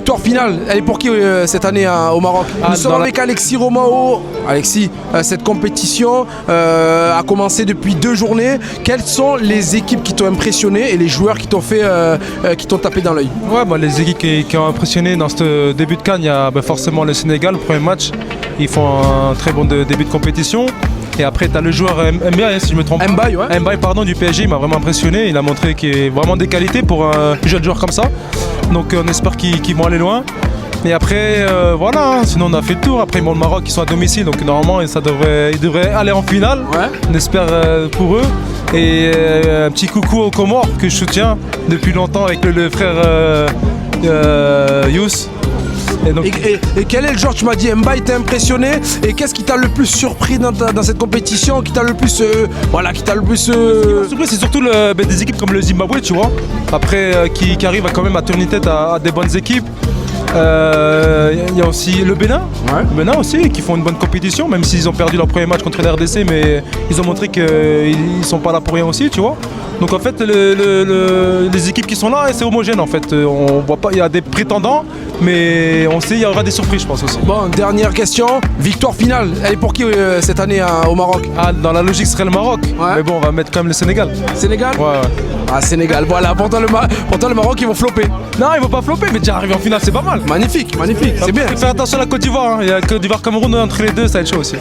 victoire finale, elle est pour qui cette année au Maroc? Nous sommes avec Alexis Romao. Alexis, cette compétition a commencé depuis 2 journées. Quelles sont les équipes qui t'ont impressionné et les joueurs qui t'ont tapé dans l'œil? Ouais, les équipes qui ont impressionné dans ce début de CAN, il y a forcément le Sénégal, le premier match. Ils font un très bon début de compétition. Et après, tu as le joueur Mbaye, si je me trompe. Mbaye, ouais. Mbaye, pardon, du PSG, il m'a vraiment impressionné. Il a montré qu'il a vraiment des qualités pour un jeune joueur comme ça. Donc on espère qu'ils vont aller loin. Et après, voilà, sinon on a fait le tour. Après, le Maroc, ils sont à domicile, donc normalement, ils devraient aller en finale. Ouais. On espère pour eux. Et un petit coucou aux Comores que je soutiens depuis longtemps avec le frère Youss. Et quel est le joueur, tu m'as dit Mbaye t'a impressionné, et qu'est-ce qui t'a le plus surpris dans cette compétition, qui t'a le plus c'est surtout des équipes comme le Zimbabwe, tu vois, après qui arrivent quand même à tourner tête à des bonnes équipes. Il y a aussi le Bénin, aussi, qui font une bonne compétition, même s'ils ont perdu leur premier match contre la RDC, mais ils ont montré qu'ils sont pas là pour rien aussi, tu vois. Donc en fait, les équipes qui sont là, c'est homogène en fait. On voit pas, il y a des prétendants, mais on sait il y aura des surprises, je pense aussi. Bon, dernière question, victoire finale, elle est pour qui cette année au Maroc? Dans la logique, ce serait le Maroc, mais bon, on va mettre quand même le Sénégal. Sénégal? Ouais. Ah, Sénégal, voilà, pourtant le Maroc, ils vont flopper. Non, ils vont pas flopper, mais déjà arriver en finale, c'est pas mal. Magnifique, c'est bien. Faire attention à la Côte d'Ivoire, il y a Côte d'Ivoire-Cameroun entre les deux, ça va être chaud aussi.